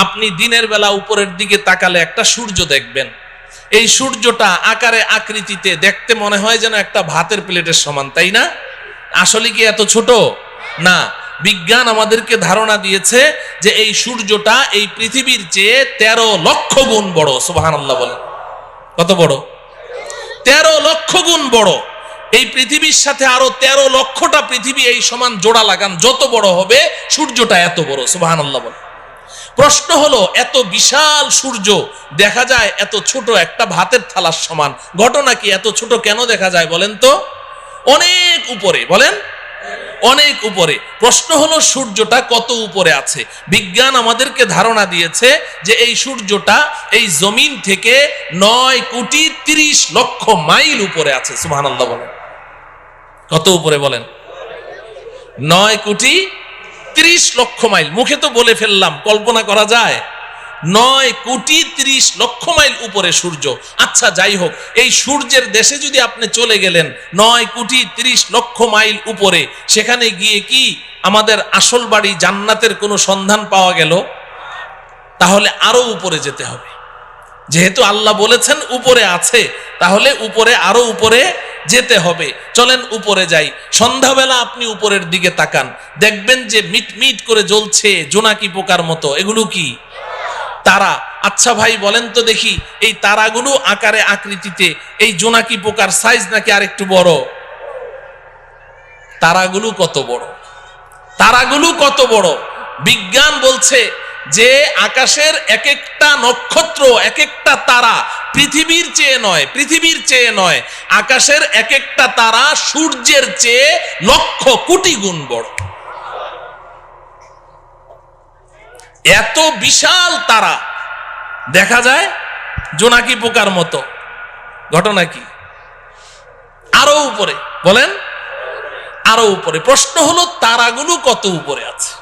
আপনি দিনের বেলা উপরের দিকে তাকালে একটা সূর্য দেখবেন, এই সূর্যটা আকারে আকৃতিতে দেখতে মনে হয় যেন একটা ভাতের প্লেটের সমান, তাই না? আসলে কি এত ছোট না? বিজ্ঞান আমাদেরকে ধারণা দিয়েছে যে এই সূর্যটা এই পৃথিবীর চেয়ে 13 লক্ষ গুণ বড়। সুবহানাল্লাহ বলেন, কত বড়? 13 লক্ষ গুণ বড়। এই পৃথিবীর সাথে আরো 13 লক্ষটা পৃথিবী এই সমান জোড়া লাগান, যত বড় হবে সূর্যটা এত বড়। সুবহানাল্লাহ বলেন। প্রশ্ন হলো, এত বিশাল সূর্য দেখা যায় এত ছোট একটা ভাতের থালার সমান, ঘটনা কি? এত ছোট কেন দেখা যায় বলেন তো? অনেক উপরে, বলেন অনেক উপরে। প্রশ্ন হলো সূর্যটা কত উপরে আছে? বিজ্ঞান আমাদেরকে ধারণা দিয়েছে যে এই সূর্যটা এই জমিন থেকে 9,30,00,000 মাইল উপরে আছে। সুবহানাল্লাহ বলেন, কত উপরে বলেন? 9,30,00,000 মাইল। মুখে তো বলে ফেললাম, কল্পনা করা যায়? 9,30,00,000 মাইল উপরে সূর্য। আচ্ছা যাই হোক, এই সূর্যের দেশে যদি আপনি চলে গেলেন 9,30,00,000 মাইল উপরে, সেখানে গিয়ে কি আমাদের আসল বাড়ি জান্নাতের কোনো সন্ধান পাওয়া গেল? তাহলে আরো উপরে যেতে হবে। যেহেতু আল্লাহ বলেছেন উপরে আছে, তাহলে উপরে আরো উপরে যেতে হবে। চলেন উপরে যাই। সন্ধ্যাবেলা আপনি উপরের দিকে তাকান, দেখবেন যে মিটমিট করে জ্বলছে জোনাকি পোকার মতো। এগুলো কি? তারা। আচ্ছা ভাই বলেন তো দেখি, এই তারাগুলো আকারে আকৃতিতে এই জোনাকি পোকার সাইজ নাকি আরেকটু বড়? তারাগুলো কত বড়? তারাগুলো কত বড়? বিজ্ঞান বলছে যে আকাশের এক একটা নক্ষত্র, এক একটা তারা পৃথিবীর চেয়ে নয়, পৃথিবীর চেয়ে নয়, আকাশের এক একটা তারা সূর্যের চেয়ে লক্ষ কোটি গুণ বড়। এত বিশাল তারা দেখা যায় জোনাকি পোকার মতো। ঘটনা কি? আরো উপরে, বলেন আরো উপরে। প্রশ্ন হলো তারাগুলো কত উপরে আছে?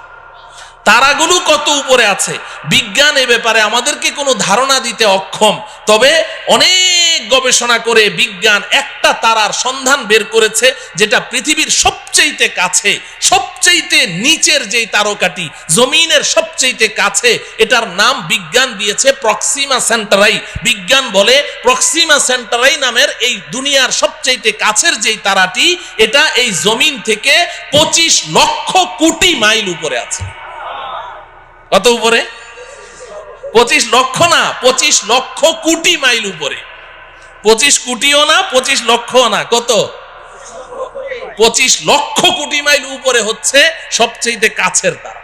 তারাগুলো কত উপরে আছে? বিজ্ঞান এ ব্যাপারে আমাদেরকে কোনো ধারণা দিতে অক্ষম। তবে অনেক গবেষণা করে বিজ্ঞান একটা তারার সন্ধান বের করেছে, যেটা পৃথিবীর সবচেয়ে কাছে, সবচেয়ে নিচের যেই তারকাটি, জমিনের সবচেয়ে কাছে, এটার নাম বিজ্ঞান দিয়েছে প্রক্সিমা সেন্টারাই। বিজ্ঞান বলে প্রক্সিমা সেন্টারাই নামের এই দুনিয়ার সবচেয়ে কাছের যেই তারাটি, এটা এই জমিন থেকে 25 লক্ষ কোটি মাইল উপরে আছে। কত উপরে? 25 লক্ষ না, 25 লক্ষ কোটি মাইল উপরে। 25 কোটিও না, 25 লক্ষও না, কত? 25 লক্ষ কোটি মাইল উপরে হচ্ছে সবচেয়ে কাছের তারা।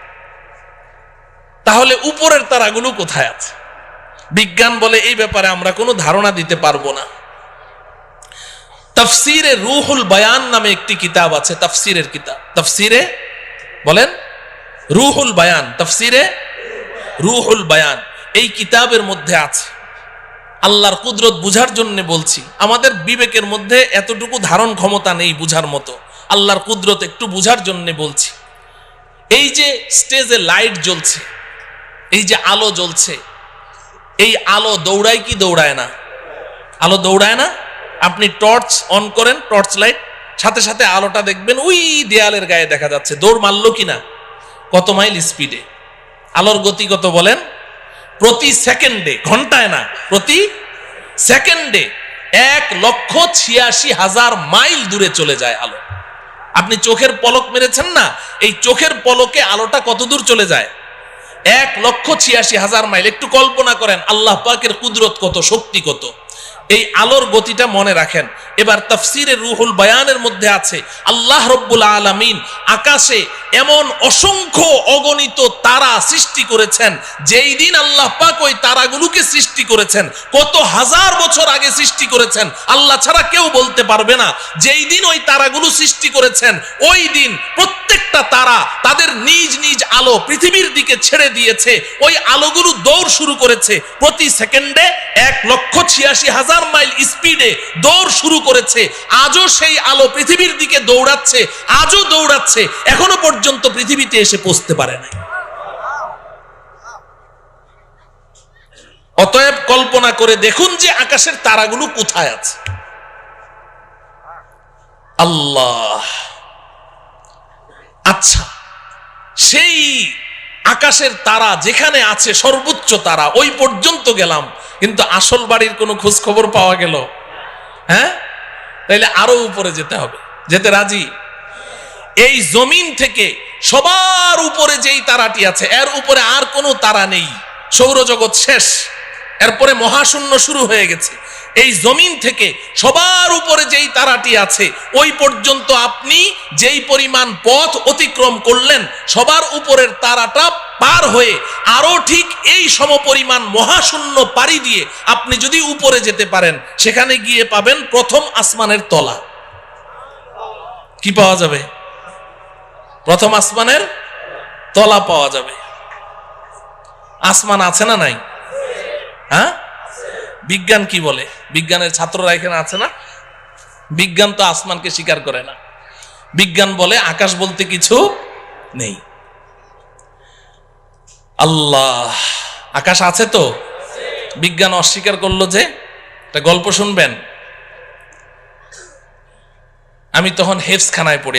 তাহলে উপরের তারাগুলো কোথায় আছে? বিজ্ঞান বলে এই ব্যাপারে আমরা কোনো ধারণা দিতে পারবো না। তাফসিরে রুহুল বায়ান নামে একটি কিতাব আছে, তাফসিরের কিতাব। তাফসিরে বলেন রুহুল বায়ান, তাফসিরে রুহুল বায়ান। এই কিতাবের মধ্যে আছে, আল্লাহর কুদরত বুঝার জন্য বলছি, আমাদের বিবেকের মধ্যে এতটুকু ধারণ ক্ষমতা নেই বুঝার মতো, আল্লাহর কুদরত একটু বুঝার জন্য বলছি। এই যে স্টেজে লাইট জ্বলছে, এই যে আলো জ্বলছে, এই আলো দৌড়ায় কি দৌড়ায় না? আলো দৌড়ায় না? আপনি টর্চ অন করেন, টর্চ লাইট, সাথে সাথে আলোটা দেখবেন ওই দেয়ালের গায়ে দেখা যাচ্ছে। দৌড় মারলো কিনা? কত মাইল স্পিডে? আলোর গতি কত বলেন? প্রতি সেকেন্ডে, ঘন্টায় না, প্রতি সেকেন্ডে 1,86,000 মাইল দূরে চলে যায় আলো। আপনি চোখের পলক মেরেছেন না, এই চোখের পলকে আলোটা কত দূর চলে যায়? 1,86,000 মাইল। একটু কল্পনা করেন আল্লাহ পাকের কুদরত কত, শক্তি কত। এই আলোর গতিটা মনে রাখেন। এবার তাফসিরে রুহুল বায়ানের মধ্যে আছে, আল্লাহ রব্বুল আলামিন আকাশে এমন অসংখ্য অগণিত তারা সৃষ্টি করেছেন, যেই দিন আল্লাহ পাক ওই তারাগুলোকে সৃষ্টি করেছেন, কত হাজার বছর আগে সৃষ্টি করেছেন আল্লাহ ছাড়া কেউ বলতে পারবে না। যেই দিন ওই তারাগুলো সৃষ্টি করেছেন, ওই দিন প্রত্যেকটা তারা তাদের নিজ নিজ আলো পৃথিবীর দিকে ছেড়ে দিয়েছে। ওই আলোগুলো দৌড় শুরু করেছে প্রতি সেকেন্ডে 1,86,000 মাইল স্পিডে দৌড় শুরু করেছে। আজও সেই আলো পৃথিবীর দিকে দৌড়াচ্ছে, আজও দৌড়াচ্ছে, এখনো পর্যন্ত পৃথিবীতে এসে পৌঁছতে পারে নাই। অতএব কল্পনা করে দেখুন যে আকাশের তারাগুলো কোথায় আছে। আল্লাহ। আচ্ছা, সেই আকাশের তারা যেখানে আছে সর্বোচ্চ তারা ওই পর্যন্ত গেলাম, কিন্তু আসল বাড়ির কোনো খোঁজ খবর পাওয়া গেল? হ্যাঁ, তাইলে আরো উপরে যেতে হবে। যেতে রাজি? এই জমিন থেকে সবার উপরে যেই তারাটি আছে এর উপরে আর কোনো তারা নেই, সৌরজগৎ শেষ, এরপরে মহাশূন্য শুরু হয়ে গেছে। এই জমিন থেকে সবার উপরে যেই তারাটি আছে ওই পর্যন্ত আপনি যেই পরিমাণ পথ অতিক্রম করলেন, সবার উপরের তারাটা পার হয়ে আরো ঠিক এই সমপরিমাণ মহাশূন্য পাড়ি দিয়ে আপনি যদি উপরে যেতে পারেন, সেখানে গিয়ে পাবেন প্রথম আসমানের তলা। কি পাওয়া যাবে? প্রথম আসমানের তলা পাওয়া যাবে। আসমান আছে না নাই? হ্যাঁ, বিজ্ঞান কি বলে? বিজ্ঞানের ছাত্ররা এখানে আছে না? বিজ্ঞান তো আসমানকে স্বীকার করে না। বিজ্ঞান বলে আকাশ বলতে কিছু নেই। আল্লাহ, আকাশ আছে তো? বিজ্ঞান অস্বীকার করলো যে। একটা গল্প শুনবেন। আমি তখন হেফজখানায় পড়ি।